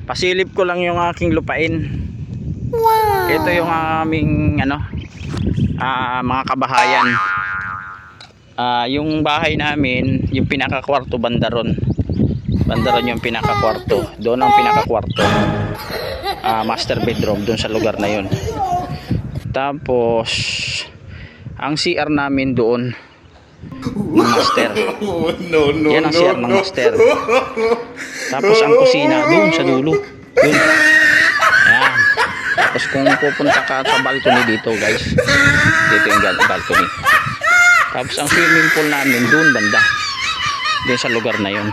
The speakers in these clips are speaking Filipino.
Pasilip ko lang yung aking lupain. Wow. Ito yung aming mga kabahayan. Yung bahay namin, yung pinaka-kwarto bandaron. Bandaron yung pinaka-kwarto. Doon ang pinaka-kwarto. Master bedroom doon sa lugar na yun. Tapos ang CR namin doon ng master. Yan ang CR ng master. Tapos ang kusina doon sa dulo. Yun. Ayan. Tapos kung pupunta ka sa balcony dito guys, dito yung balcony. Tapos ang swimming pool namin doon banda. Doon sa lugar na yun.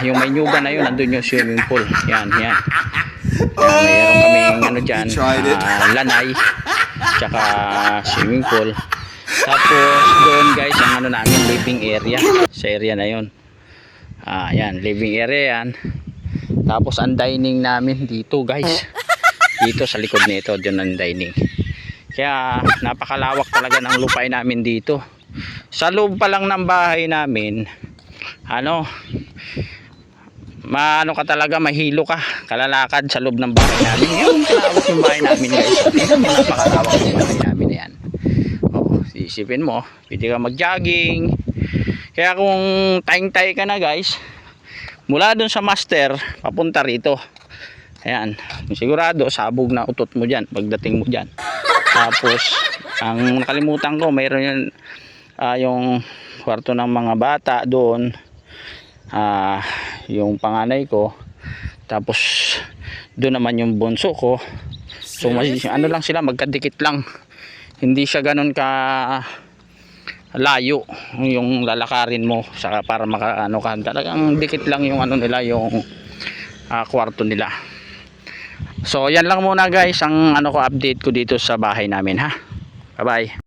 Yung may nyuga na yun, nandun yung swimming pool. Yan, yan. Mayroon kaming dyan, lanay, tsaka swimming pool. Tapos doon guys, ang namin, living area. Sa area na yun. Yan, living area yan. Tapos ang dining namin dito guys. Dito sa likod nito, doon ang dining. Kaya napakalawak talaga ng lupain namin dito. Sa loob pa lang ng bahay namin, maano ka talaga, mahilo ka, kalalakad sa loob ng bahay namin. Yung kalawak yung bahay namin guys. Napakalawak yung bahay namin yan. Isipin mo, pwede ka mag-jogging. Kaya kung tayng-tay ka na guys, mula dun sa master papunta rito, ayan, sigurado sabog na utot mo dyan pagdating mo dyan. Tapos ang nakalimutan ko, mayroon yun, yung kwarto ng mga bata doon, yung panganay ko. Tapos doon naman yung bunso ko. So ano lang sila, magkadikit lang, hindi siya ganun ka layo yung lalakarin mo saka para ka, talagang dikit lang yung nila, yung kwarto nila. So yan lang muna guys ang update ko dito sa bahay namin ha. Bye bye.